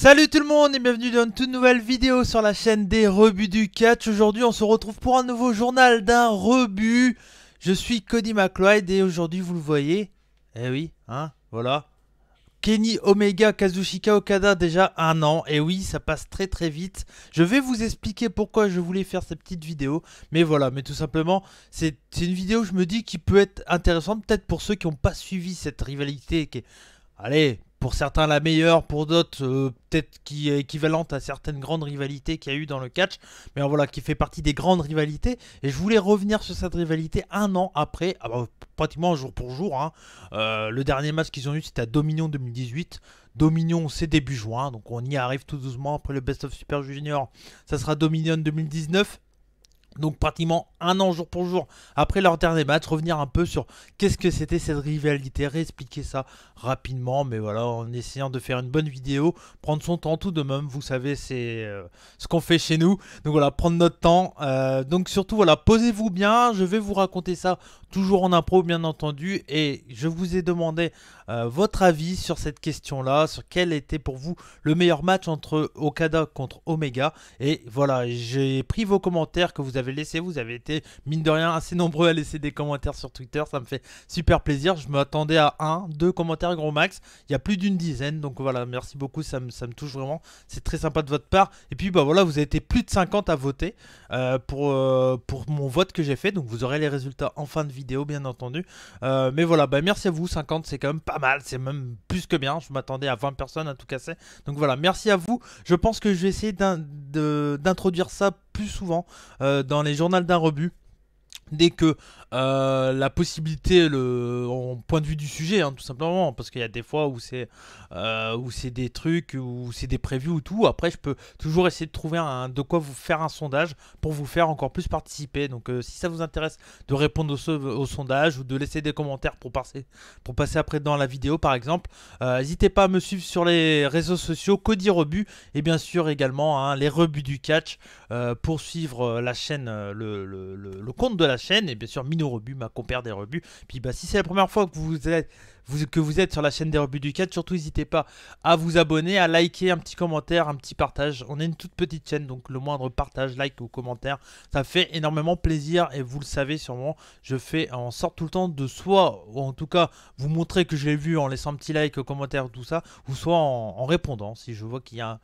Salut tout le monde et bienvenue dans une toute nouvelle vidéo sur la chaîne des rebuts du catch. Aujourd'hui on se retrouve pour un nouveau journal d'un rebut. Je suis Cody McLeod et aujourd'hui vous le voyez, eh oui, hein, voilà. Kenny Omega Kazuchika Okada déjà un an, et oui ça passe très très vite. Je vais vous expliquer pourquoi je voulais faire cette petite vidéo, mais voilà, mais tout simplement c'est une vidéo je me dis qui peut être intéressante peut-être pour ceux qui n'ont pas suivi cette rivalité qui est, allez, pour certains la meilleure, pour d'autres peut-être qui est équivalente à certaines grandes rivalités qu'il y a eu dans le catch, mais voilà, qui fait partie des grandes rivalités. Et je voulais revenir sur cette rivalité un an après, pratiquement jour pour jour. Hein. Le dernier match qu'ils ont eu, c'était à Dominion 2018. Dominion, c'est début juin, donc on y arrive tout doucement. Après le Best of Super Junior, ça sera Dominion 2019. Donc pratiquement un an jour pour jour après leur dernier match, revenir un peu sur qu'est-ce que c'était cette rivalité, réexpliquer ça rapidement, mais voilà, en essayant de faire une bonne vidéo, prendre son temps tout de même, vous savez, c'est ce qu'on fait chez nous, donc voilà, prendre notre temps, donc surtout voilà, posez-vous bien, je vais vous raconter ça toujours en impro bien entendu, et je vous ai demandé votre avis sur cette question-là, sur quel était pour vous le meilleur match entre Okada contre Omega, et voilà, j'ai pris vos commentaires que vous avez laissés, vous avez été mine de rien assez nombreux à laisser des commentaires sur Twitter, ça me fait super plaisir, je m'attendais à 1, 2 commentaires gros max, il y a plus d'une dizaine, donc voilà, merci beaucoup, ça me touche vraiment, c'est très sympa de votre part, et puis bah voilà, vous avez été plus de 50 à voter pour mon vote que j'ai fait, donc vous aurez les résultats en fin de vidéo bien entendu, mais voilà, bah merci à vous, 50 c'est quand même pas mal, c'est même plus que bien, je m'attendais à 20 personnes à tout casser, donc voilà, merci à vous, je pense que je vais essayer d'introduire ça plus souvent dans les journaux d'un rebut. Dès que la possibilité, en point de vue du sujet, hein, tout simplement, parce qu'il y a des fois où c'est des trucs, où c'est des previews ou tout. Après, je peux toujours essayer de trouver de quoi vous faire un sondage pour vous faire encore plus participer. Donc, si ça vous intéresse de répondre au sondage ou de laisser des commentaires pour passer après dans la vidéo, par exemple, n'hésitez pas à me suivre sur les réseaux sociaux, Cody Rebut, et bien sûr également hein, les rebuts du catch pour suivre la chaîne, le compte de la chaîne, et bien sûr Mino Rebut, ma compère des rebuts. Puis bah si c'est la première fois que vous êtes sur la chaîne des rebuts du catch, surtout n'hésitez pas à vous abonner, à liker, un petit commentaire, un petit partage. On est une toute petite chaîne, donc le moindre partage, like ou commentaire, ça fait énormément plaisir. Et vous le savez sûrement, je fais en sorte tout le temps de soit, ou en tout cas vous montrer que je l'ai vu en laissant un petit like, commentaire, tout ça, ou soit en répondant si je vois qu'il y a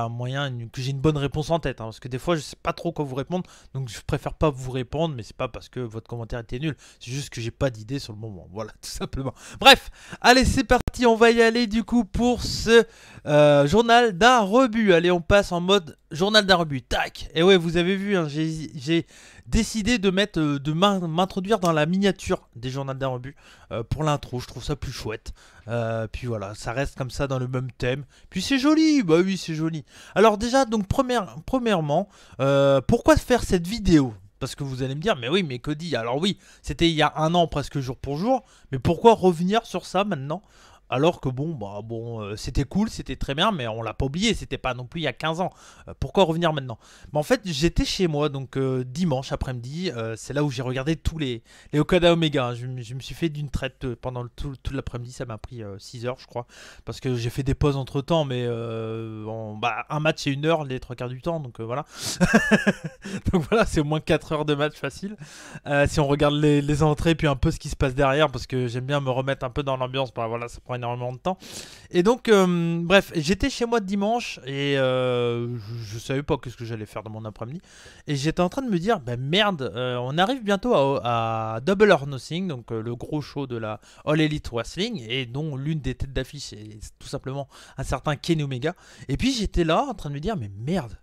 un moyen, que j'ai une bonne réponse en tête, hein, parce que des fois je sais pas trop quoi vous répondre, donc je préfère pas vous répondre, mais c'est pas parce que votre commentaire était nul, c'est juste que j'ai pas d'idée sur le moment, voilà, tout simplement. Bref, allez c'est parti, on va y aller du coup pour ce journal d'un rebut. Allez, on passe en mode journal d'un rebut, tac. Et ouais, vous avez vu, hein, j'ai décidé de m'introduire dans la miniature des journaux d'un rebut pour l'intro, je trouve ça plus chouette. Puis voilà, ça reste comme ça dans le même thème. Puis c'est joli, bah oui c'est joli. Alors déjà, donc premièrement, pourquoi faire cette vidéo? Parce que vous allez me dire, mais oui, mais Cody, alors oui, c'était il y a un an presque jour pour jour, mais pourquoi revenir sur ça maintenant? Alors que c'était cool, c'était très bien, mais on l'a pas oublié, c'était pas non plus il y a 15 ans. Pourquoi revenir maintenant? En fait, j'étais chez moi, donc dimanche après-midi, c'est là où j'ai regardé tous les Okada Omega. Je me suis fait d'une traite pendant tout l'après-midi, ça m'a pris 6 heures, je crois. Parce que j'ai fait des pauses entre temps, mais un match c'est 1 heure les 3 quarts du temps, donc voilà. Donc voilà, c'est au moins 4 heures de match facile. Si on regarde les entrées, puis un peu ce qui se passe derrière, parce que j'aime bien me remettre un peu dans l'ambiance, bah voilà, ça prend énormément de temps. Et donc, bref, j'étais chez moi dimanche, et je savais pas ce que j'allais faire dans mon après-midi. Et j'étais en train de me dire, bah merde, on arrive bientôt à Double or Nothing, donc le gros show de la All Elite Wrestling, et dont l'une des têtes d'affiche est tout simplement un certain Kenny Omega. Et puis j'étais là en train de me dire, mais merde,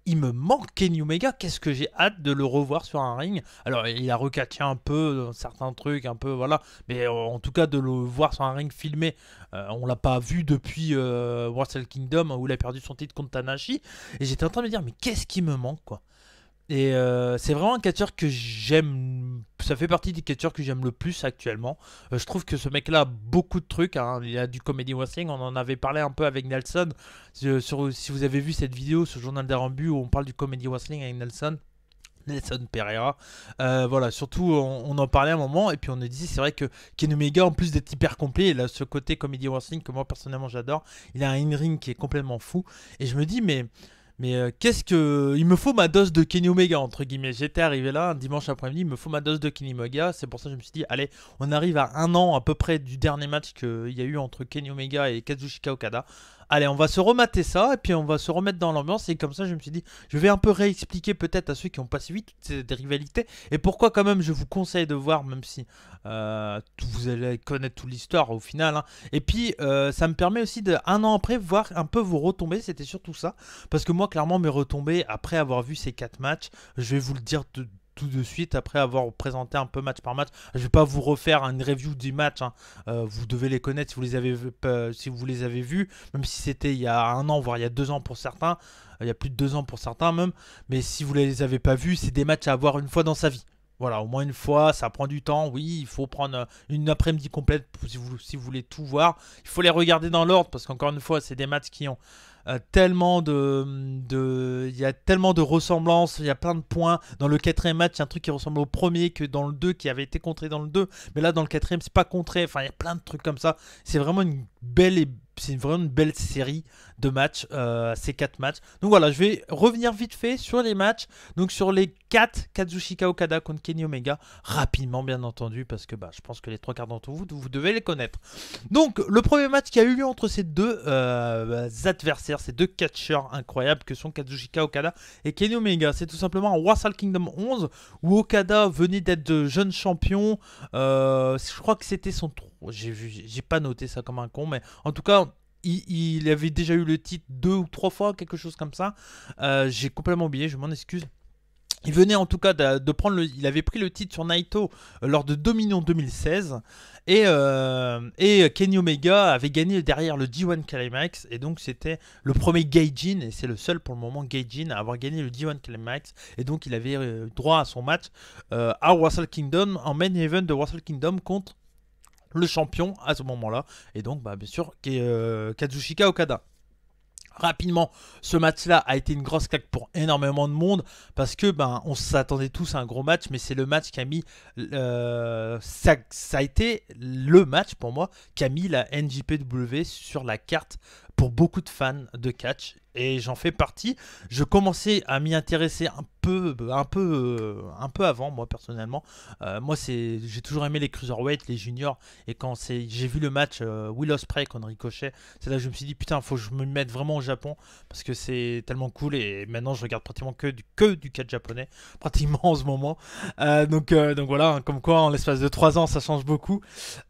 il me manque Kenny Omega, qu'est-ce que j'ai hâte de le revoir sur un ring. Alors il a recatché un peu dans certains trucs, un peu voilà, mais en tout cas de le voir sur un ring filmé, on l'a pas vu depuis Wrestle Kingdom où il a perdu son titre contre Tanahashi, et j'étais en train de me dire mais qu'est-ce qui me manque quoi. Et c'est vraiment un catcheur que j'aime, ça fait partie des catcheurs que j'aime le plus actuellement. Je trouve que ce mec-là a beaucoup de trucs, hein. Il a du comedy wrestling, on en avait parlé un peu avec Nelson. Si vous avez vu cette vidéo, ce journal des rebut où on parle du comedy wrestling avec Nelson, Nelson Pereira. Voilà, surtout on en parlait un moment et puis on nous disait c'est vrai que Kenny Omega en plus d'être hyper complet, il a ce côté comedy wrestling que moi personnellement j'adore. Il a un in-ring qui est complètement fou et je me dis mais qu'est-ce que il me faut ma dose de Kenny Omega entre guillemets. J'étais arrivé là un dimanche après-midi, il me faut ma dose de Kenny Omega. C'est pour ça que je me suis dit allez, on arrive à un an à peu près du dernier match qu'il y a eu entre Kenny Omega et Kazuchika Okada. Allez, on va se remater ça et puis on va se remettre dans l'ambiance. Et comme ça, je me suis dit, je vais un peu réexpliquer peut-être à ceux qui n'ont pas suivi toutes ces rivalités et pourquoi quand même je vous conseille de voir, même si vous allez connaître toute l'histoire au final. Hein. Et puis, ça me permet aussi de, un an après, voir un peu vos retombées. C'était surtout ça. Parce que moi, clairement, mes retombées, après avoir vu ces 4 matchs, je vais vous le dire tout de suite après avoir présenté un peu match par match. Je vais pas vous refaire une review du match. Hein. Vous devez les connaître si vous les avez vus, même si c'était il y a un an, voire il y a 2 ans pour certains. Il y a plus de 2 ans pour certains même. Mais si vous les avez pas vus, c'est des matchs à avoir une fois dans sa vie. Voilà, au moins une fois, ça prend du temps. Oui, il faut prendre une après-midi complète si vous voulez tout voir. Il faut les regarder dans l'ordre parce qu'encore une fois, c'est des matchs qui ont il y a tellement de ressemblances, il y a plein de points. Dans le quatrième match, il y a un truc qui ressemble au premier que dans le 2 qui avait été contré dans le 2. Mais là, dans le quatrième, c'est pas contré. Enfin, il y a plein de trucs comme ça. C'est vraiment une belle série de matchs, ces 4 matchs. Donc voilà, je vais revenir vite fait sur les matchs. Donc sur les 4, Kazuchika Okada contre Kenny Omega, rapidement bien entendu, parce que je pense que les 3 quarts d'entre vous, vous devez les connaître. Donc le premier match qui a eu lieu entre ces deux adversaires, ces deux catcheurs incroyables que sont Kazuchika Okada et Kenny Omega, c'est tout simplement un Wrestle Kingdom 11 où Okada venait d'être jeune champion. Je crois que c'était son... J'ai pas noté ça comme un con, mais en tout cas... Il avait déjà eu le titre 2 ou 3 fois, quelque chose comme ça. J'ai complètement oublié, je m'en excuse. Il venait en tout cas de prendre il avait pris le titre sur Naito lors de Dominion 2016 et Kenny Omega avait gagné derrière le G1 Climax et donc c'était le premier Gaijin et c'est le seul pour le moment Gaijin à avoir gagné le G1 Climax et donc il avait droit à son match à Wrestle Kingdom en main event de Wrestle Kingdom contre le champion à ce moment-là et donc bien sûr Kazuchika Okada. Rapidement, ce match-là a été une grosse claque pour énormément de monde parce que on s'attendait tous à un gros match, mais c'est le match qui a mis ça a été le match pour moi qui a mis la NJPW sur la carte pour beaucoup de fans de catch et j'en fais partie. Je commençais à m'y intéresser un peu avant moi personnellement. Moi j'ai toujours aimé les cruiserweight, les juniors et quand j'ai vu le match Will Ospreay contre Ricochet, c'est là que je me suis dit putain faut que je me mette vraiment au Japon parce que c'est tellement cool et maintenant je regarde pratiquement que du catch japonais pratiquement en ce moment. Donc voilà, hein, comme quoi en l'espace de 3 ans ça change beaucoup.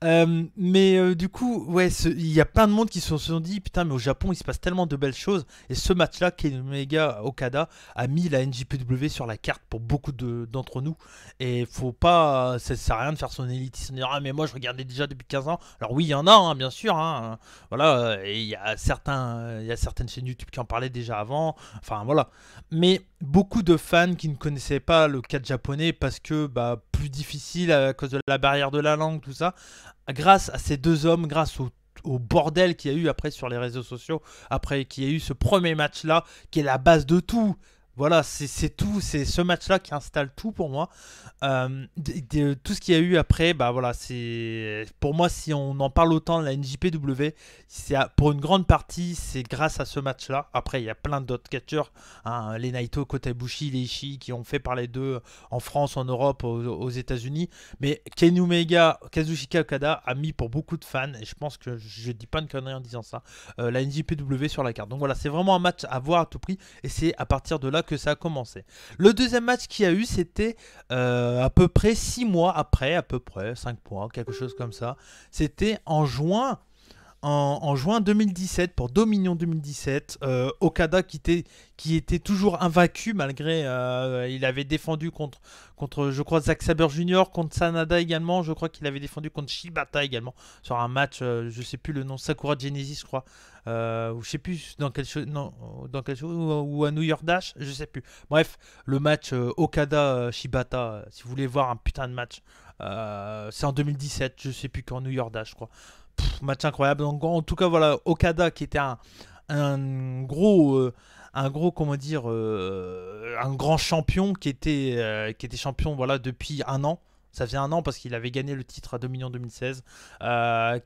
Mais du coup ouais il y a plein de monde qui se sont dit putain mais au Japon il se passe tellement de belles choses et ce match là Kenny Omega Okada a mis la NJPW sur la carte pour beaucoup d'entre nous et faut pas, ça sert à rien de faire son élitisme de dire ah mais moi je regardais déjà depuis 15 ans. Alors oui il y en a hein, bien sûr hein, voilà et il y a certaines chaînes YouTube qui en parlaient déjà avant, enfin voilà, mais beaucoup de fans qui ne connaissaient pas le catch japonais parce que plus difficile à cause de la barrière de la langue tout ça, grâce à ces deux hommes, grâce au bordel qu'il y a eu après sur les réseaux sociaux, après qu'il y a eu ce premier match là qui est la base de tout. Voilà, c'est tout, c'est ce match-là qui installe tout pour moi. Tout ce qu'il y a eu après, voilà, c'est pour moi si on en parle autant de la NJPW, pour une grande partie c'est grâce à ce match-là. Après il y a plein d'autres catcheurs, hein, les Naito, Kota Ibushi, les Ishii qui ont fait parler d'eux en France, en Europe, aux États-Unis. Mais Kenny Omega, Kazuchika Okada a mis pour beaucoup de fans et je pense que je dis pas une connerie en disant ça. La NJPW sur la carte. Donc voilà, c'est vraiment un match à voir à tout prix et c'est à partir de là que ça a commencé. Le deuxième match qu'il y a eu, c'était à peu près 6 mois après, à peu près 5 mois, quelque chose comme ça. C'était en juin. En juin 2017, pour Dominion 2017, Okada qui était toujours invaincu malgré il avait défendu contre je crois Zack Sabre Jr., contre Sanada également, je crois qu'il avait défendu contre Shibata également sur un match, je sais plus le nom, Sakura Genesis je crois, ou je sais plus dans quel show, non, dans quel show, ou à New York Dash, je sais plus. Bref, le match Okada Shibata, si vous voulez voir un putain de match, c'est en 2017, je sais plus qu'en New York Dash je crois. Match incroyable. Donc, en tout cas, voilà, Okada qui était un gros un gros, comment dire, un grand champion qui était champion, voilà, depuis un an. Ça faisait un an parce qu'il avait gagné le titre à Dominion 2016.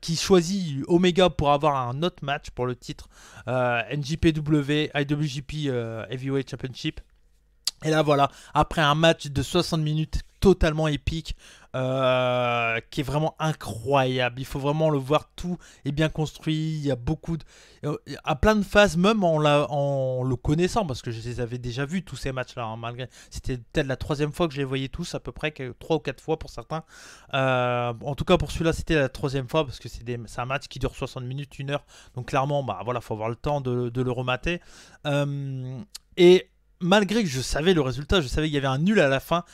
Qui choisit Omega pour avoir un autre match pour le titre NJPW IWGP Heavyweight Championship. Et là voilà, après un match de 60 minutes totalement épique, qui est vraiment incroyable. Il faut vraiment le voir, tout est bien construit, il y a beaucoup de... à plein de phases, même en le connaissant, parce que je les avais déjà vus tous ces matchs-là, hein, malgré... C'était peut-être la troisième fois que je les voyais tous, à peu près, 3 ou 4 fois pour certains. En tout cas pour celui-là c'était la troisième fois, parce que c'est un match qui dure 60 minutes, 1 heure, donc clairement, bah voilà, faut avoir le temps de le remater. Et malgré que je savais le résultat, je savais qu'il y avait un nul à la fin,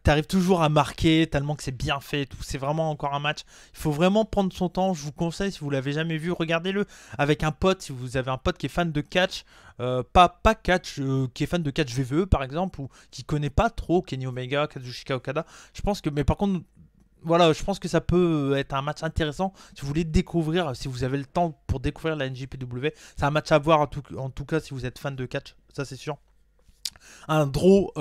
t'arrives toujours à marquer tellement que c'est bien fait. C'est vraiment encore un match. Il faut vraiment prendre son temps. Je vous conseille, si vous l'avez jamais vu, regardez-le avec un pote. Si vous avez un pote qui est fan de catch, pas catch, qui est fan de catch VVE par exemple, ou qui connaît pas trop Kenny Omega, Kazuchika Okada. Je pense que, mais par contre, voilà, je pense que ça peut être un match intéressant si vous voulez découvrir, si vous avez le temps pour découvrir la NJPW. C'est un match à voir en tout cas si vous êtes fan de catch, ça c'est sûr. Un draw,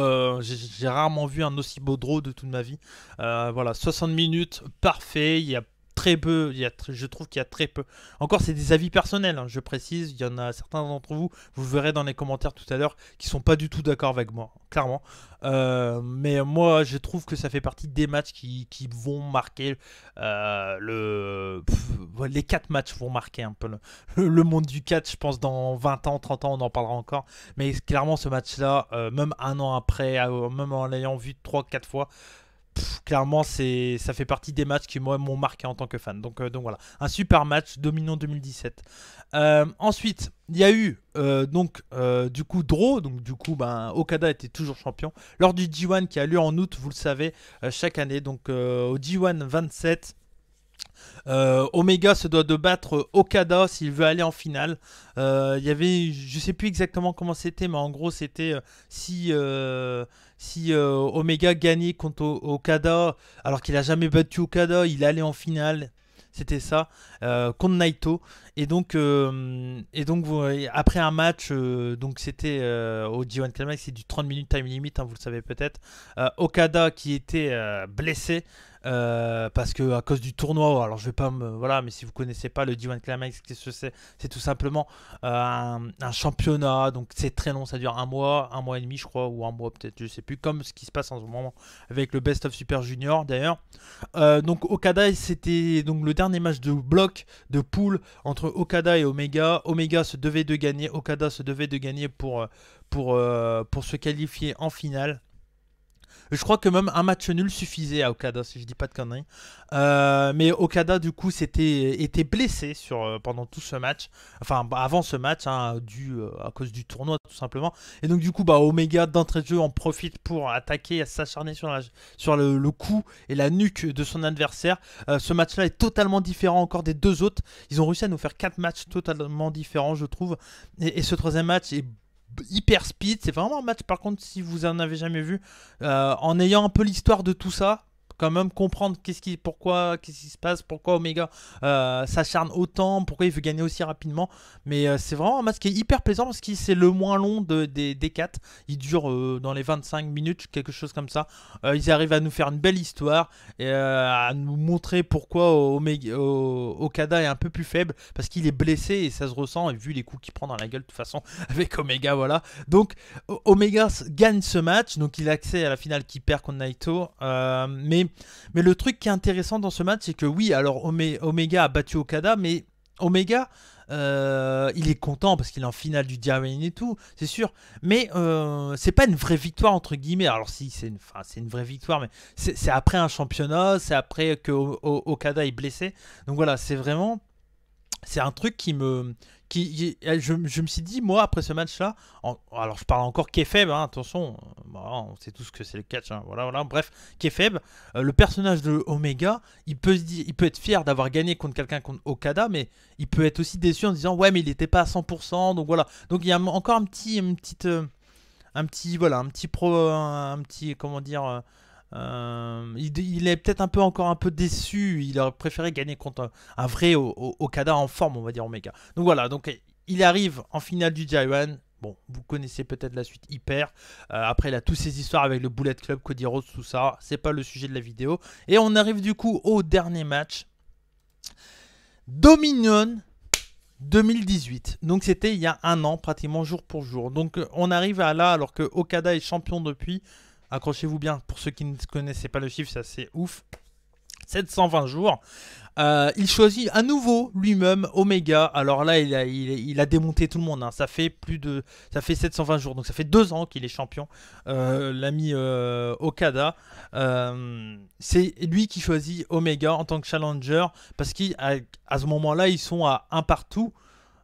j'ai rarement vu un aussi beau draw de toute ma vie. Voilà, 60 minutes, parfait. Il y a très peu, je trouve qu'il y a très peu. Encore, c'est des avis personnels, hein, je précise. Il y en a certains d'entre vous, vous verrez dans les commentaires tout à l'heure, qui sont pas du tout d'accord avec moi, clairement. Mais moi, je trouve que ça fait partie des matchs qui vont marquer les 4 matchs vont marquer un peu le monde du catch. Je pense dans 20 ans, 30 ans, on en parlera encore. Mais clairement, ce match-là, même un an après, même en l'ayant vu 3-4 fois, clairement, ça fait partie des matchs qui m'ont marqué en tant que fan. Donc voilà, un super match, Dominion 2017. Ensuite, il y a eu du coup draw, donc du coup Okada était toujours champion lors du G1 qui a lieu en août, vous le savez, chaque année. Donc au G1 27. Omega se doit de battre Okada s'il veut aller en finale. Il y avait, je sais plus exactement comment c'était, mais en gros c'était si Omega gagnait contre Okada, alors qu'il a jamais battu Okada, il allait en finale. C'était ça, contre Naito. Et donc après un match, donc c'était au G1 Climax, c'est du 30 minutes time limit, hein, vous le savez peut-être. Okada qui était blessé. Parce que à cause du tournoi, alors je vais pas voilà, mais si vous connaissez pas le G1 Climax, qu'est-ce que c'est tout simplement un championnat, donc c'est très long, ça dure un mois et demi je crois, ou un mois peut-être, je sais plus, comme ce qui se passe en ce moment avec le Best of Super Junior d'ailleurs. Donc Okada, c'était donc le dernier match de bloc de poule entre Okada et Omega. Omega se devait de gagner, Okada se devait de gagner pour se qualifier en finale. Je crois que même un match nul suffisait à Okada, si je dis pas de conneries. Mais Okada, du coup, était blessé pendant tout ce match. Enfin, avant ce match, hein, à cause du tournoi, tout simplement. Et donc, du coup, Omega, d'entrée de jeu, en profite pour attaquer et s'acharner sur le cou et la nuque de son adversaire. Ce match-là est totalement différent encore des deux autres. Ils ont réussi à nous faire 4 matchs totalement différents, je trouve. Et ce troisième match est hyper speed, c'est vraiment un match par contre si vous en avez jamais vu, en ayant un peu l'histoire de tout ça, quand même comprendre qu'est-ce qui se passe, pourquoi Omega s'acharne autant, pourquoi il veut gagner aussi rapidement. Mais c'est vraiment un match qui est hyper plaisant parce que c'est le moins long des 4. Il dure dans les 25 minutes, quelque chose comme ça. Ils arrivent à nous faire une belle histoire et à nous montrer pourquoi Okada est un peu plus faible, parce qu'il est blessé et ça se ressent, et vu les coups qu'il prend dans la gueule de toute façon avec Omega, voilà. Donc Omega gagne ce match, donc il a accès à la finale qui perd contre Naito. Mais le truc qui est intéressant dans ce match, c'est que oui, alors Omega a battu Okada, mais Omega, il est content parce qu'il est en finale du G1 et tout, c'est sûr. Mais c'est pas une vraie victoire, entre guillemets. Alors si, c'est une vraie victoire, mais c'est après un championnat, c'est après que Okada est blessé. Donc voilà, c'est un truc je me suis dit, moi, après ce match-là, alors je parle encore kayfabe, hein, attention, on sait tous que c'est le catch, hein, voilà, bref, kayfabe, le personnage de Omega, il peut être fier d'avoir gagné contre quelqu'un, contre Okada, mais il peut être aussi déçu en disant, ouais, mais il n'était pas à 100%, donc voilà. Donc il y a encore un petit, comment dire... il est peut-être encore un peu déçu. Il aurait préféré gagner contre un vrai Okada en forme, on va dire, Omega. Donc voilà, donc il arrive en finale du G1. Bon, vous connaissez peut-être la suite hyper. Après, il a toutes ces histoires avec le Bullet Club, Cody Rhodes, tout ça. C'est pas le sujet de la vidéo. Et on arrive du coup au dernier match. Dominion 2018. Donc c'était il y a un an, pratiquement jour pour jour. Donc on arrive à là, alors que Okada est champion depuis. Accrochez-vous bien, pour ceux qui ne connaissaient pas le chiffre, ça c'est ouf. 720 jours. Il choisit à nouveau lui-même Omega. Alors là, il a démonté tout le monde. Hein. Ça fait 720 jours. Donc ça fait 2 ans qu'il est champion. L'ami Okada. C'est lui qui choisit Omega en tant que challenger. Parce qu'à ce moment-là, ils sont à un partout.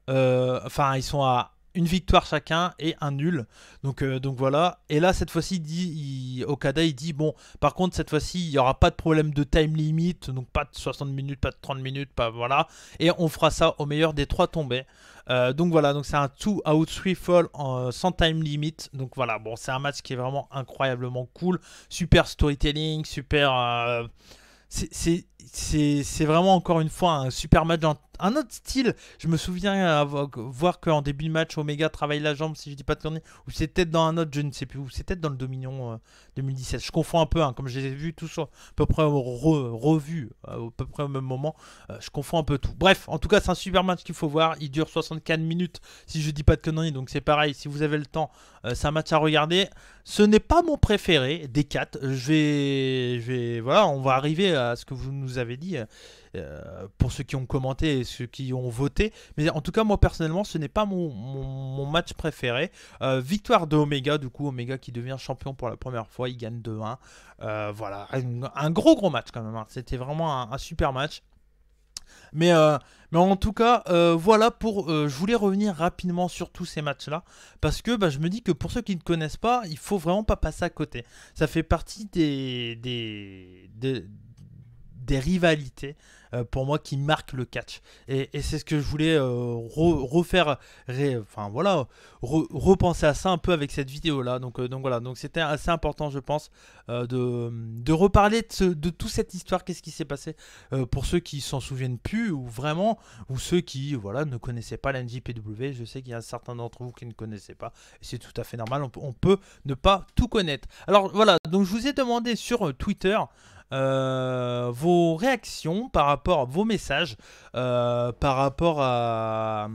Enfin, ils sont à une victoire chacun et un nul. Donc voilà. Et là, cette fois-ci, Okada, il dit, bon, par contre, cette fois-ci, il n'y aura pas de problème de time limit. Donc pas de 60 minutes, pas de 30 minutes, pas voilà. Et on fera ça au meilleur des 3 tombés. Donc voilà, donc c'est un 2 out 3 fall sans time limit. Donc voilà, bon, c'est un match qui est vraiment incroyablement cool. Super storytelling, super... c'est vraiment encore une fois un super match dans un autre style. Je me souviens voir qu'en début de match Omega travaille la jambe, si je dis pas de conneries, ou c'est peut-être dans un autre, je ne sais plus, ou c'est peut-être dans le Dominion 2017. Je confonds un peu, hein, comme je les ai vus tous à peu près revus à peu près au même moment. Je confonds un peu tout. Bref, en tout cas, c'est un super match qu'il faut voir. Il dure 64 minutes, si je dis pas de conneries, donc c'est pareil. Si vous avez le temps, c'est un match à regarder. Ce n'est pas mon préféré des 4. Voilà, on va arriver à ce que vous nous avez dit. Pour ceux qui ont commenté et ceux qui ont voté. Mais en tout cas, moi personnellement, ce n'est pas mon match préféré. Victoire de Omega, du coup, Omega qui devient champion pour la première fois. Il gagne 2-1. Voilà, un gros match quand même. Hein. C'était vraiment un super match. Mais en tout cas, voilà pour. Je voulais revenir rapidement sur tous ces matchs-là. Parce que je me dis que pour ceux qui ne connaissent pas, il faut vraiment pas passer à côté. Ça fait partie des rivalités pour moi qui marquent le catch et c'est ce que je voulais refaire enfin voilà repenser à ça un peu avec cette vidéo là donc voilà, donc c'était assez important je pense de reparler de toute cette histoire, qu'est-ce qui s'est passé pour ceux qui s'en souviennent plus ou ceux qui voilà ne connaissaient pas la NJPW. Je sais qu'il y a certains d'entre vous qui ne connaissaient pas et c'est tout à fait normal, on peut ne pas tout connaître. Alors voilà, donc je vous ai demandé sur Twitter vos réactions par rapport à vos messages, par rapport à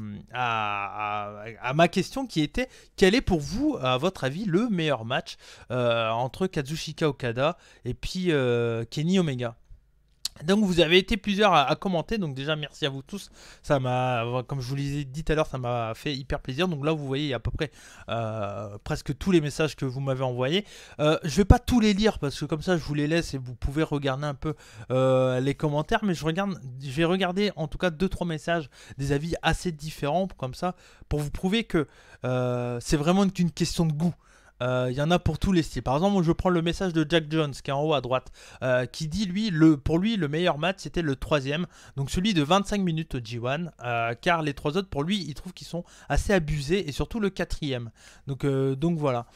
ma question qui était: quel est pour vous, à votre avis, le meilleur match entre Kazuchika Okada et puis Kenny Omega? Donc vous avez été plusieurs à commenter, donc déjà merci à vous tous, ça m'a, comme je vous l'ai dit tout à l'heure, ça m'a fait hyper plaisir. Donc là vous voyez il y a à peu près presque tous les messages que vous m'avez envoyés. Je vais pas tous les lire parce que comme ça je vous les laisse et vous pouvez regarder un peu les commentaires, mais je vais regarder en tout cas 2-3 messages, des avis assez différents comme ça, pour vous prouver que c'est vraiment qu'une question de goût. Il y en a pour tous les styles. Par exemple, moi, je prends le message de Jack Jones qui est en haut à droite, qui dit pour lui le meilleur match c'était le 3e, donc celui de 25 minutes au G1, car les 3 autres pour lui il trouve qu'ils sont assez abusés, et surtout le 4e. Donc voilà.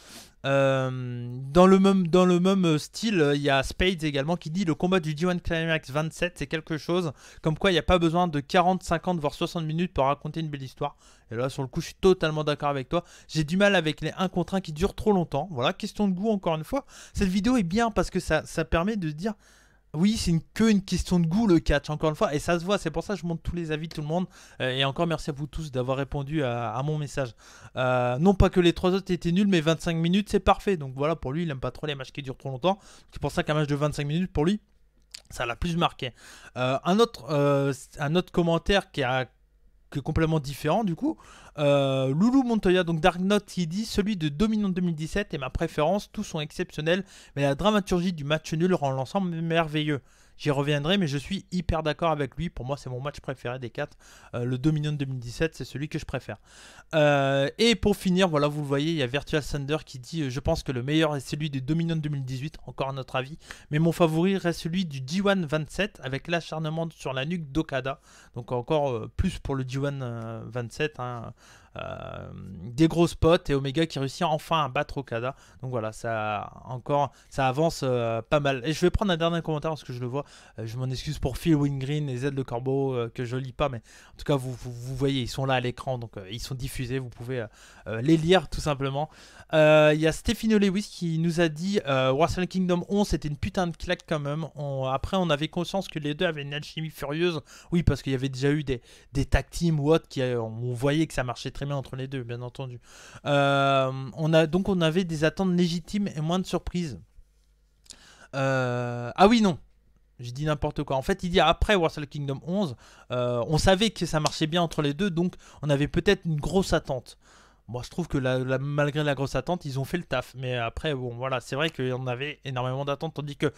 Dans le même style, il y a Spades également qui dit: le combat du G1 Climax 27 c'est quelque chose, comme quoi il n'y a pas besoin de 40, 50 voire 60 minutes pour raconter une belle histoire. Et là sur le coup je suis totalement d'accord avec toi, j'ai du mal avec les 1 contre 1 qui durent trop longtemps. Voilà, question de goût encore une fois. Cette vidéo est bien parce que ça permet de se dire: oui, c'est une question de goût le catch, encore une fois, et ça se voit, c'est pour ça que je montre tous les avis de tout le monde, et encore merci à vous tous d'avoir répondu à mon message. Non pas que les 3 autres étaient nuls, mais 25 minutes c'est parfait, donc voilà, pour lui il aime pas trop les matchs qui durent trop longtemps, c'est pour ça qu'un match de 25 minutes pour lui, ça l'a plus marqué. Un autre commentaire qui est complètement différent du coup. Loulou Montoya, donc Dark Knight, qui dit: celui de Dominion 2017 est ma préférence, tous sont exceptionnels, mais la dramaturgie du match nul rend l'ensemble merveilleux. J'y reviendrai, mais je suis hyper d'accord avec lui. Pour moi, c'est mon match préféré des 4. Le Dominion 2017, c'est celui que je préfère. Et pour finir, voilà, vous le voyez, il y a Virtual Thunder qui dit: je pense que le meilleur est celui du Dominion 2018, encore à notre avis. Mais mon favori reste celui du G1 27, avec l'acharnement sur la nuque d'Okada. Donc encore plus pour le G1 27, hein. des gros spots et Omega qui réussit enfin à battre Okada. Donc voilà, ça avance pas mal. Et je vais prendre un dernier commentaire parce que je le vois. Je m'en excuse pour Phil Wingreen et Z Le Corbeau que je lis pas, mais en tout cas vous voyez, ils sont là à l'écran, donc ils sont diffusés, vous pouvez les lire tout simplement. Il y a Stefano Lewis qui nous a dit Wrestle Kingdom 11 c'était une putain de claque quand même. Après on avait conscience que les deux avaient une alchimie furieuse. Oui, parce qu'il y avait déjà eu des tag teams ou autres on voyait que ça marchait très bien entre les deux, bien entendu. Donc on avait des attentes légitimes et moins de surprises. Ah oui, non. J'ai dit n'importe quoi. En fait, il dit après Wrestle Kingdom 11, on savait que ça marchait bien entre les deux, donc on avait peut-être une grosse attente. Moi, je trouve que malgré la grosse attente, ils ont fait le taf. Mais après, bon, voilà, c'est vrai qu'il y en avait énormément d'attentes, tandis que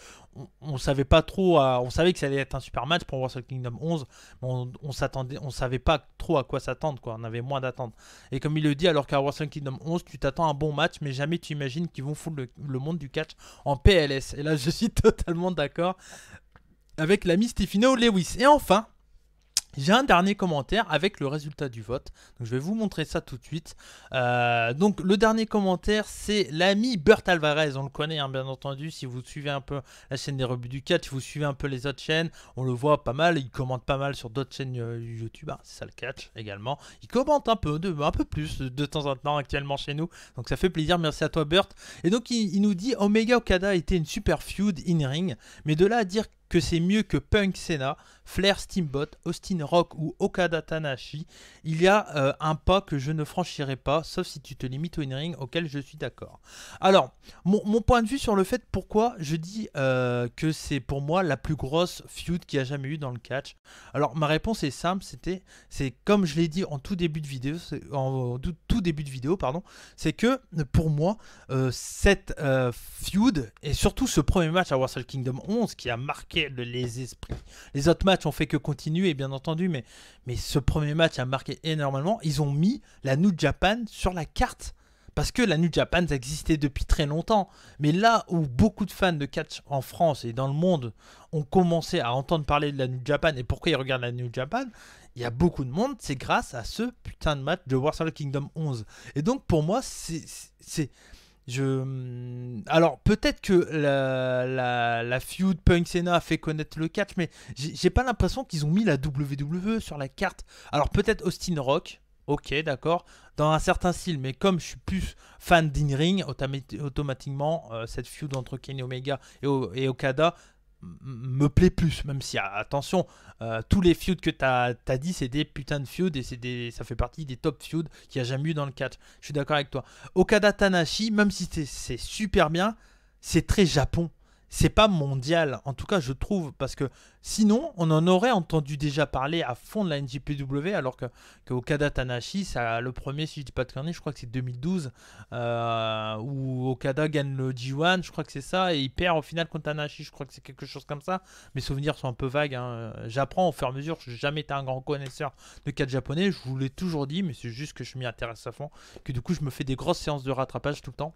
on savait pas trop, on savait que ça allait être un super match pour Wrestle Kingdom 11, mais on savait pas trop à quoi s'attendre, quoi. On avait moins d'attentes. Et comme il le dit, alors qu'à Wrestle Kingdom 11, tu t'attends à un bon match, mais jamais tu imagines qu'ils vont foutre le monde du catch en PLS. Et là, je suis totalement d'accord avec l'ami Stefano Lewis. Et enfin, j'ai un dernier commentaire avec le résultat du vote. Donc je vais vous montrer ça tout de suite. Donc le dernier commentaire, c'est l'ami Burt Alvarez. On le connaît hein, bien entendu. Si vous suivez un peu la chaîne des rebuts du catch, si vous suivez un peu les autres chaînes, on le voit pas mal. Il commente pas mal sur d'autres chaînes YouTube. Hein, c'est ça le catch également. Il commente un peu plus de temps en temps actuellement chez nous. Donc ça fait plaisir. Merci à toi Burt. Et donc il nous dit Omega Okada était une super feud in-ring. Mais de là à dire que c'est mieux que Punk Senna, Flair Steamboat, Austin Rock ou Okada Tanahashi, il y a un pas que je ne franchirai pas, sauf si tu te limites au in-ring, auquel je suis d'accord. Alors, mon point de vue sur le fait pourquoi je dis que c'est pour moi la plus grosse feud qu'il y a jamais eu dans le catch. Alors, ma réponse est simple, c'est comme je l'ai dit en tout début de vidéo, c'est que pour moi, cette feud, et surtout ce premier match à Wrestle Kingdom 11 qui a marqué les esprits. Les autres matchs ont fait que continuer, bien entendu, mais ce premier match a marqué énormément. Ils ont mis la New Japan sur la carte. Parce que la New Japan ça existait depuis très longtemps. Mais là où beaucoup de fans de catch en France et dans le monde ont commencé à entendre parler de la New Japan et pourquoi ils regardent la New Japan, il y a beaucoup de monde, c'est grâce à ce putain de match de Wrestle Kingdom 11. Et donc pour moi, alors peut-être que la feud Punk Senna a fait connaître le catch, mais j'ai pas l'impression qu'ils ont mis la WWE sur la carte. Alors peut-être Austin Rock, ok d'accord, dans un certain style, mais comme je suis plus fan d'in-ring, automatiquement cette feud entre Kenny Omega et Okada me plaît plus, même si attention, tous les feuds que t'as dit c'est des putains de feuds et ça fait partie des top feuds qu'il n'y a jamais eu dans le catch. Je suis d'accord avec toi. Okada Tanahashi, même si c'est super bien, c'est très Japon. C'est pas mondial, en tout cas je trouve, parce que sinon on en aurait entendu déjà parler à fond de la NJPW, alors que Okada Tanahashi, le premier, si je dis pas de conneries, je crois que c'est 2012, où Okada gagne le G1, je crois que c'est ça, et il perd au final contre Tanahashi, je crois que c'est quelque chose comme ça. Mes souvenirs sont un peu vagues, hein. J'apprends au fur et à mesure, je n'ai jamais été un grand connaisseur de catch japonais, je vous l'ai toujours dit, mais c'est juste que je m'y intéresse à fond, que du coup je me fais des grosses séances de rattrapage tout le temps.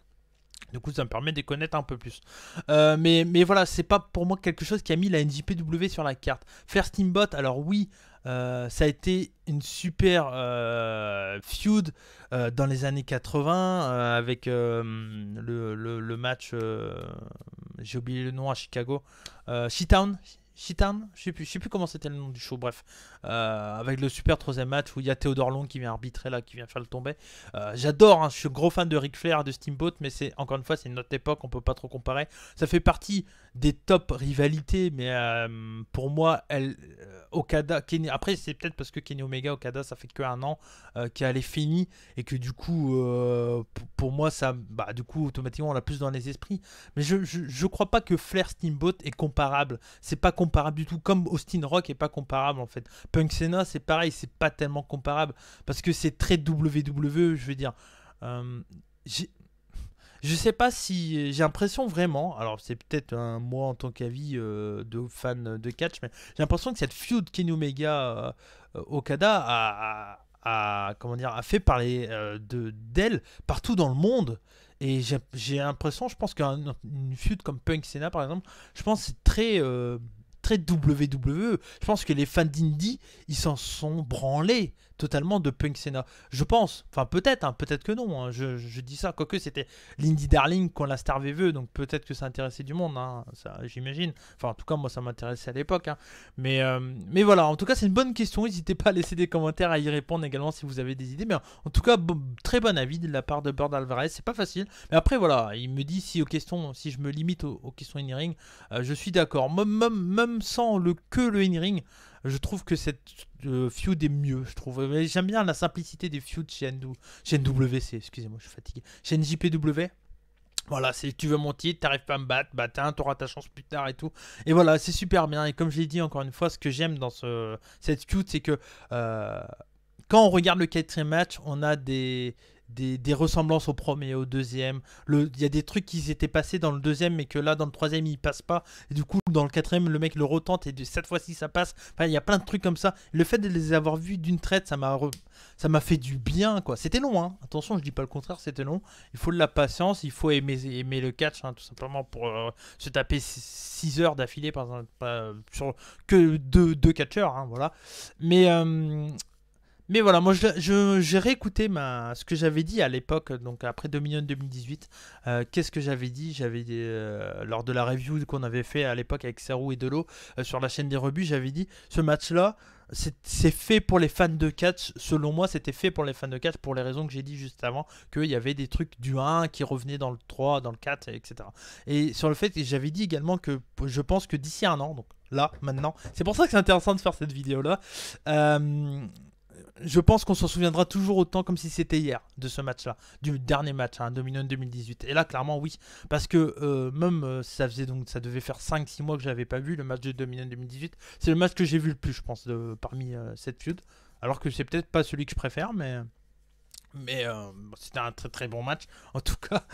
Du coup, ça me permet de les connaître un peu plus. Mais voilà, c'est pas pour moi quelque chose qui a mis la NJPW sur la carte. Faire Steamboat, alors oui, ça a été une super feud dans les années 80 avec le match, j'ai oublié le nom à Chicago, She-Town, je sais plus comment c'était le nom du show, bref, avec le super troisième match où il y a Théodore Long qui vient arbitrer là, qui vient faire le tombé. J'adore, hein, je suis gros fan de Ric Flair, de Steamboat, mais c'est encore une fois c'est une autre époque, on peut pas trop comparer. Ça fait partie des top rivalités, mais pour moi, Okada, Kenny, après c'est peut-être parce que Kenny Omega, Okada, ça fait que un an qu'elle est finie et que du coup, pour moi, ça, du coup, automatiquement, on l'a plus dans les esprits. Mais je crois pas que Flair Steamboat est comparable. C'est pas comparable du tout, comme Austin Rock est pas comparable en fait. Punk Senna, c'est pareil, c'est pas tellement comparable parce que c'est très WWE, je veux dire. Je sais pas si j'ai l'impression vraiment, alors c'est peut-être moi en tant qu'avis de fan de catch, mais j'ai l'impression que cette feud Kenny Omega Okada comment dire, a fait parler d'elle partout dans le monde. Et j'ai l'impression, je pense qu'une feud comme Punk Senna par exemple, je pense que c'est très WWE. Je pense que les fans d'indie, ils s'en sont branlés totalement de Punk Senna. Je pense, enfin peut-être, hein, peut-être que non, hein, je dis ça, quoique c'était l'Indie Darling quand la Star veut, donc peut-être que ça intéressait du monde, hein, ça j'imagine. Enfin en tout cas moi ça m'intéressait à l'époque, hein. Mais voilà, en tout cas c'est une bonne question, n'hésitez pas à laisser des commentaires, à y répondre également si vous avez des idées. Mais en tout cas, très bon avis de la part de Bird Alvarez, c'est pas facile. Mais après voilà, il me dit si aux questions, si je me limite aux questions in-ring, je suis d'accord. Même sans que le in-ring, je trouve que cette feud est mieux, je trouve. Mais j'aime bien la simplicité des feuds chez NWC, excusez-moi, je suis fatigué. Chez NJPW. Voilà, si tu veux mon titre, t'arrives pas à me battre, bah t'auras ta chance plus tard et tout. Et voilà, c'est super bien. Et comme je l'ai dit encore une fois, ce que j'aime dans cette feud, c'est que quand on regarde le quatrième match, on a des ressemblances au premier et au deuxième. Il y a des trucs qui s'étaient passés dans le deuxième, mais que là, dans le troisième, ils passent pas. Et du coup, dans le quatrième, le mec le retente et cette fois-ci, ça passe. Enfin, il y a plein de trucs comme ça. Le fait de les avoir vus d'une traite, ça m'a fait du bien, quoi. C'était long, hein. Attention, je dis pas le contraire, c'était long. Il faut de la patience, il faut aimer le catch, hein, tout simplement, pour se taper 6 heures d'affilée, par exemple, sur que deux catcheurs, hein, voilà. Mais voilà, moi j'ai réécouté ce que j'avais dit à l'époque, donc après Dominion 2018. Qu'est-ce que j'avais dit? J'avais dit, lors de la review qu'on avait fait à l'époque avec Serou et Delo sur la chaîne des rebuts, j'avais dit ce match-là, c'est fait pour les fans de catch. Selon moi, c'était fait pour les fans de catch pour les raisons que j'ai dit juste avant, qu'il y avait des trucs du 1 qui revenaient dans le 3, dans le 4, etc. Et sur le fait, j'avais dit également que je pense que d'ici un an, donc là, maintenant, c'est pour ça que c'est intéressant de faire cette vidéo-là. Je pense qu'on s'en souviendra toujours autant comme si c'était hier de ce match-là, du dernier match, hein, Dominion 2018. Et là, clairement, oui, parce que même ça devait faire 5-6 mois que je n'avais pas vu le match de Dominion 2018. C'est le match que j'ai vu le plus, je pense, parmi cette feud. Alors que c'est peut-être pas celui que je préfère, mais c'était un très très bon match. En tout cas,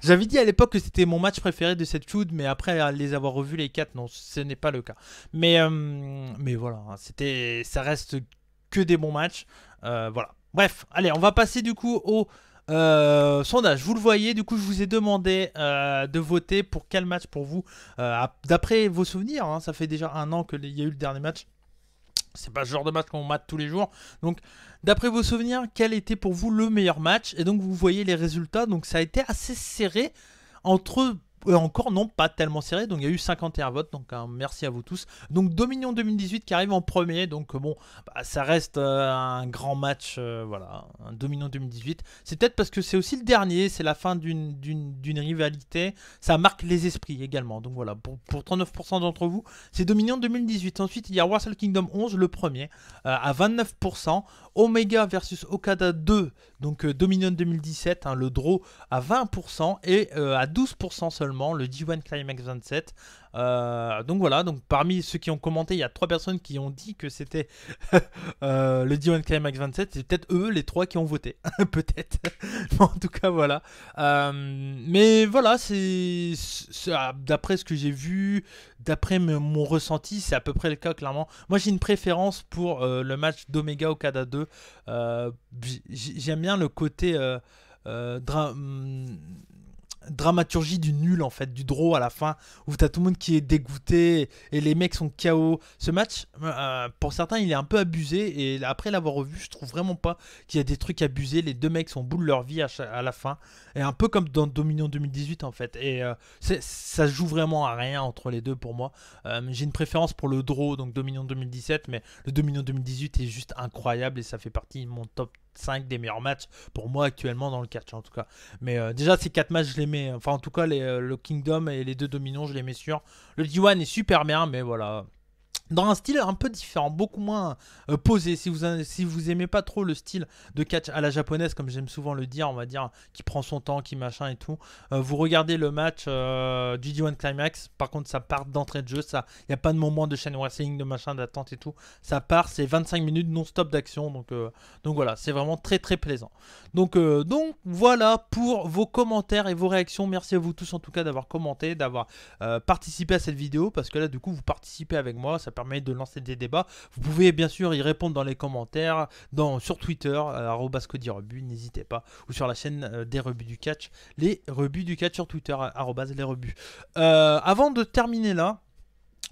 j'avais dit à l'époque que c'était mon match préféré de cette feud, mais après à les avoir revus les 4, non, ce n'est pas le cas. Mais voilà, ça reste que des bons matchs. Voilà. Bref, allez, on va passer du coup au sondage. Vous le voyez, du coup, je vous ai demandé de voter pour quel match pour vous, d'après vos souvenirs. Hein, ça fait déjà un an qu'il y a eu le dernier match. C'est pas ce genre de match qu'on mate tous les jours. Donc, d'après vos souvenirs, quel était pour vous le meilleur match? Et donc, vous voyez les résultats. Donc, ça a été assez serré entre... encore non, pas tellement serré, donc il y a eu 51 votes, donc merci à vous tous. Donc Dominion 2018 qui arrive en premier, donc bon, ça reste un grand match, voilà, un Dominion 2018. C'est peut-être parce que c'est aussi le dernier, c'est la fin d'une rivalité, ça marque les esprits également. Donc voilà, pour 39% d'entre vous, c'est Dominion 2018. Ensuite, il y a Wrestle Kingdom 11, le premier, à 29%. Omega versus Okada 2, donc Dominion 2017, hein, le draw à 20% et à 12% seulement le G1 Climax 27. Donc voilà, donc parmi ceux qui ont commenté, il y a 3 personnes qui ont dit que c'était le G1 Climax 27. C'est peut-être eux les 3 qui ont voté, peut-être. En tout cas voilà. Mais voilà, c'est d'après ce que j'ai vu, d'après mon ressenti, c'est à peu près le cas clairement. Moi j'ai une préférence pour le match d'Omega Okada 2. J'aime bien le côté dramaturgie du nul en fait, du draw à la fin où t'as tout le monde qui est dégoûté et les mecs sont KO. Ce match, pour certains, il est un peu abusé et après l'avoir revu, je trouve vraiment pas qu'il y a des trucs abusés. Les deux mecs sont au bout de leur vie à la fin et un peu comme dans Dominion 2018 en fait. Et ça joue vraiment à rien entre les deux pour moi. J'ai une préférence pour le draw, donc Dominion 2017, mais le Dominion 2018 est juste incroyable et ça fait partie de mon top 5 des meilleurs matchs pour moi actuellement dans le catch en tout cas. Mais déjà ces 4 matchs je les mets, enfin en tout cas le Kingdom et les deux Dominions je les mets sur. Le D1 est super bien mais voilà, dans un style un peu différent, beaucoup moins posé. Si vous aimez pas trop le style de catch à la japonaise, comme j'aime souvent le dire, on va dire, qui prend son temps, qui machin et tout, vous regardez le match du G1 Climax. Par contre, ça part d'entrée de jeu, il n'y a pas de moment de chaîne wrestling, de machin, d'attente et tout. Ça part, c'est 25 minutes non-stop d'action. Donc voilà, c'est vraiment très très plaisant. Donc voilà pour vos commentaires et vos réactions. Merci à vous tous en tout cas d'avoir commenté, d'avoir participé à cette vidéo, parce que là du coup vous participez avec moi, ça permet de lancer des débats. Vous pouvez bien sûr y répondre dans les commentaires, sur Twitter, @CodyRebut, n'hésitez pas, ou sur la chaîne des rebuts du catch, les rebuts du catch sur Twitter, @les rebuts. Avant de terminer là,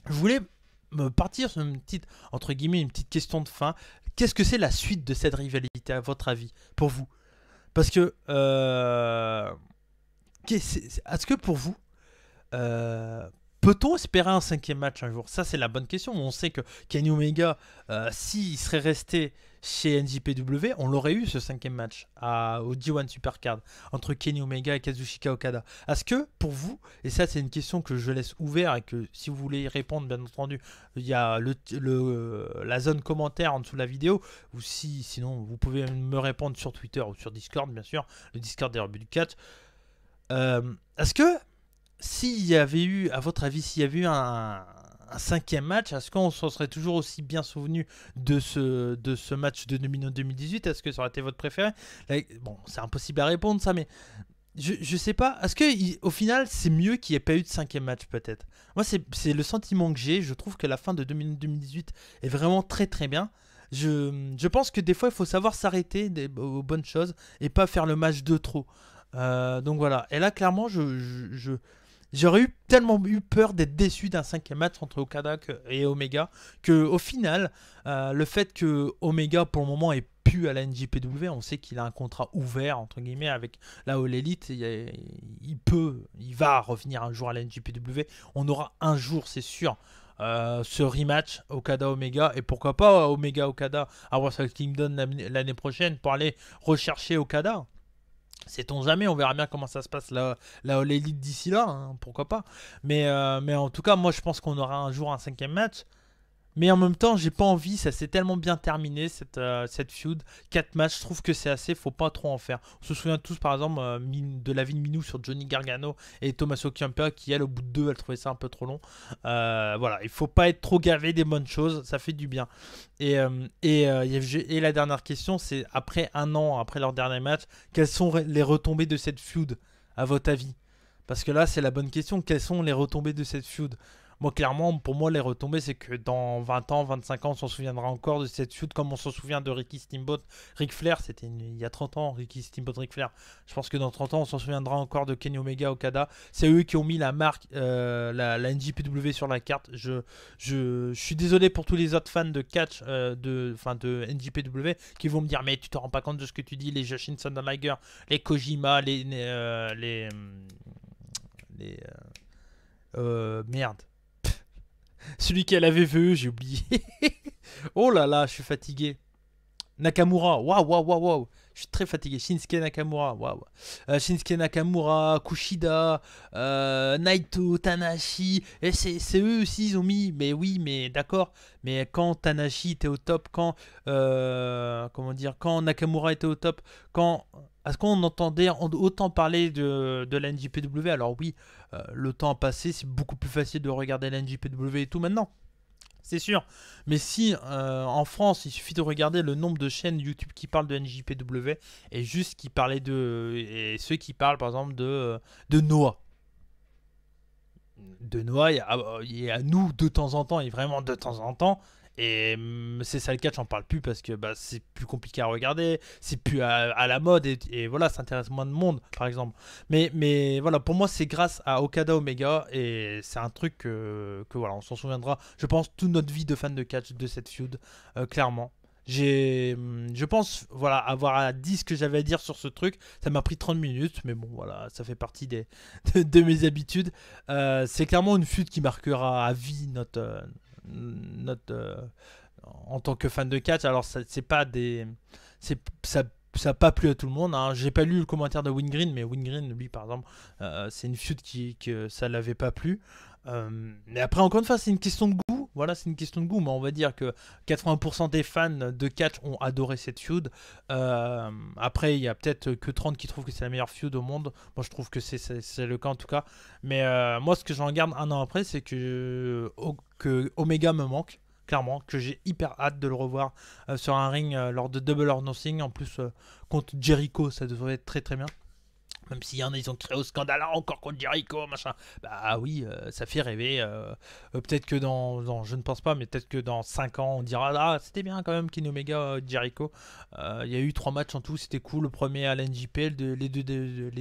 je voulais partir sur une petite, entre guillemets, une petite question de fin. qu'est-ce que c'est la suite de cette rivalité à votre avis, pour vous? Parce que est-ce que pour vous, euh, peut-on espérer un cinquième match un jour? Ça, c'est la bonne question. On sait que Kenny Omega, s'il serait resté chez NJPW, on l'aurait eu ce cinquième match au G1 Supercard entre Kenny Omega et Kazuchika Okada. Est-ce que pour vous, et ça c'est une question que je laisse ouverte et que si vous voulez y répondre, bien entendu, il y a la zone commentaire en dessous de la vidéo, ou sinon vous pouvez me répondre sur Twitter ou sur Discord, bien sûr, le Discord des rebuts du catch. Est-ce que s'il y avait eu, à votre avis, s'il y avait eu un cinquième match, est-ce qu'on s'en serait toujours aussi bien souvenu de ce match de 2018? Est-ce que ça aurait été votre préféré? Là, bon, c'est impossible à répondre ça, mais je sais pas. Est-ce que au final, c'est mieux qu'il n'y ait pas eu de cinquième match peut-être? Moi, c'est le sentiment que j'ai. Je trouve que la fin de 2018 est vraiment très très bien. Je pense que des fois, il faut savoir s'arrêter aux bonnes choses et pas faire le match de trop. Donc voilà. Et là, clairement, j'aurais tellement eu peur d'être déçu d'un cinquième match entre Okada et Omega que au final, le fait que Omega pour le moment est plus à la NJPW, on sait qu'il a un contrat ouvert entre guillemets avec la All Elite, il va revenir un jour à la NJPW. On aura un jour, c'est sûr. Ce rematch Okada Omega et pourquoi pas Omega Okada à Wrestle Kingdom l'année prochaine pour aller rechercher Okada. Sait-on jamais, on verra bien comment ça se passe la All Elite d'ici là, hein, pourquoi pas. Mais en tout cas, moi je pense qu'on aura un jour un cinquième match. Mais en même temps, j'ai pas envie, ça s'est tellement bien terminé cette feud. 4 matchs, je trouve que c'est assez, faut pas trop en faire. On se souvient tous par exemple de la vie de Minou sur Johnny Gargano et Tommaso Ciampa qui elle au bout de 2 elle trouvait ça un peu trop long. Voilà, il faut pas être trop gavé des bonnes choses, ça fait du bien. Et la dernière question, c'est après un an, après leur dernier match, quelles sont les retombées de cette feud à votre avis? Parce que là c'est la bonne question, quelles sont les retombées de cette feud? Moi, clairement, pour moi, les retombées, c'est que dans 20 ans, 25 ans, on s'en souviendra encore de cette feud comme on s'en souvient de Ricky Steamboat, Ric Flair. C'était il y a 30 ans, Ricky Steamboat, Ric Flair. Je pense que dans 30 ans, on s'en souviendra encore de Kenny Omega, Okada. C'est eux qui ont mis la marque, la NJPW sur la carte. Je suis désolé pour tous les autres fans de catch, de NJPW, qui vont me dire, mais tu te rends pas compte de ce que tu dis, les Jushin Thunder Liger, les Kojima, merde. Celui qui a la VVE, j'ai oublié. Oh là là, je suis fatigué. Nakamura, waouh, waouh, waouh, waouh. Je suis très fatigué. Shinsuke Nakamura, waouh. Shinsuke Nakamura, Kushida, Naito, Tanahashi. Et c'est eux aussi, ils ont mis. Mais oui, mais d'accord. Mais quand Tanahashi était au top, quand quand Nakamura était au top, quand est-ce qu'on entendait autant parler de la NJPW? Alors oui, le temps a passé, c'est beaucoup plus facile de regarder la NJPW et tout maintenant. C'est sûr, mais si en France il suffit de regarder le nombre de chaînes YouTube qui parlent de NJPW et juste qui parlaient et ceux qui parlent par exemple de Noah. De Noah, il y a nous de temps en temps et vraiment de temps en temps. Et c'est ça le catch, j'en parle plus parce que c'est plus compliqué à regarder, c'est plus à la mode et voilà, ça intéresse moins de monde par exemple. Mais voilà, pour moi c'est grâce à Okada Omega et c'est un truc que voilà, on s'en souviendra, je pense, toute notre vie de fan de catch de cette feud, clairement. Je pense voilà, avoir dit ce que j'avais à dire sur ce truc. Ça m'a pris 30 minutes, mais bon, voilà, ça fait partie de mes habitudes. C'est clairement une feud qui marquera à vie en tant que fan de catch. Alors c'est pas des ça n'a pas plu à tout le monde, hein. J'ai pas lu le commentaire de Wingreen, mais Wingreen lui par exemple, c'est une feud que ça l'avait pas plu. Mais après encore une fois c'est une question de goût, voilà, c'est une question de goût, mais on va dire que 80% des fans de catch ont adoré cette feud. Après il y a peut-être que 30 qui trouvent que c'est la meilleure feud au monde. Moi je trouve que c'est le cas en tout cas, mais moi ce que j'en garde un an après, c'est que Omega me manque clairement, que j'ai hyper hâte de le revoir sur un ring lors de Double or Nothing. En plus contre Jericho, ça devrait être très très bien. Même s'il y en a, ils ont créé au scandale encore contre Jericho, machin. Bah oui, ça fait rêver. Peut-être que je ne pense pas, mais peut-être que dans 5 ans, on dira ah, c'était bien quand même Kenny Omega, Jericho. Il y a eu 3 matchs en tout, c'était cool. Le premier à l'NJPL, les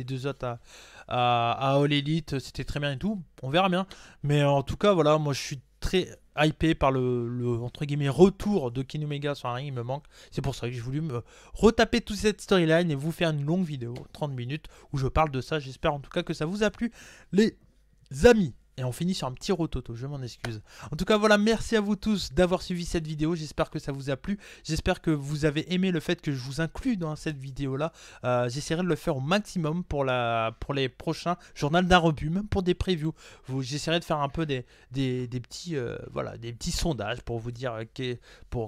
deux autres à All Elite, c'était très bien et tout. On verra bien. Mais en tout cas, voilà, moi je suis très hypé par le entre guillemets retour de Kenny Omega sur un ring, il me manque. C'est pour ça que j'ai voulu me retaper toute cette storyline et vous faire une longue vidéo, 30 minutes, où je parle de ça. J'espère en tout cas que ça vous a plu, les amis. Et on finit sur un petit rototo, je m'en excuse. En tout cas, voilà, merci à vous tous d'avoir suivi cette vidéo. J'espère que ça vous a plu. J'espère que vous avez aimé le fait que je vous inclue dans cette vidéo-là. J'essaierai de le faire au maximum pour les prochains journaux d'un rebut, même pour des previews. J'essaierai de faire un peu des petits, voilà, des petits sondages pour vous dire,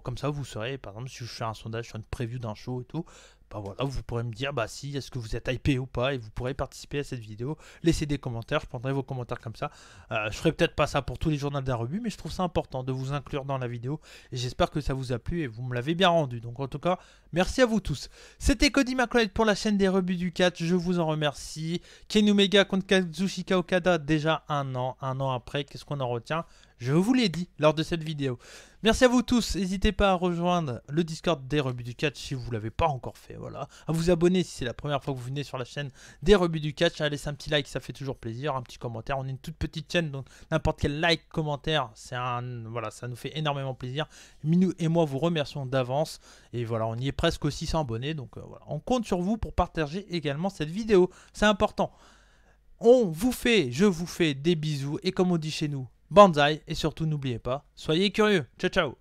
comme ça vous saurez, par exemple, si je fais un sondage sur une preview d'un show et tout, bah voilà, vous pourrez me dire, bah si, est-ce que vous êtes hypé ou pas, et vous pourrez participer à cette vidéo, laissez des commentaires, je prendrai vos commentaires comme ça. Je ferai peut-être pas ça pour tous les journaux d'un rebut, mais je trouve ça important de vous inclure dans la vidéo, et j'espère que ça vous a plu, et vous me l'avez bien rendu. Donc en tout cas, merci à vous tous. C'était Cody McLeod pour la chaîne des rebuts du catch, je vous en remercie. Kenny Omega contre Kazuchika Okada, déjà un an après, qu'est-ce qu'on en retient? Je vous l'ai dit lors de cette vidéo. Merci à vous tous. N'hésitez pas à rejoindre le Discord des rebuts du catch si vous ne l'avez pas encore fait. Voilà. À vous abonner si c'est la première fois que vous venez sur la chaîne des rebuts du catch. À laisser un petit like, ça fait toujours plaisir. Un petit commentaire. On est une toute petite chaîne, donc n'importe quel like, commentaire, voilà, ça nous fait énormément plaisir. Minou et moi vous remercions d'avance. Et voilà, on y est presque aux 600 abonnés. Donc voilà, on compte sur vous pour partager également cette vidéo. C'est important. Je vous fais des bisous. Et comme on dit chez nous, banzai, et surtout n'oubliez pas, soyez curieux. Ciao ciao.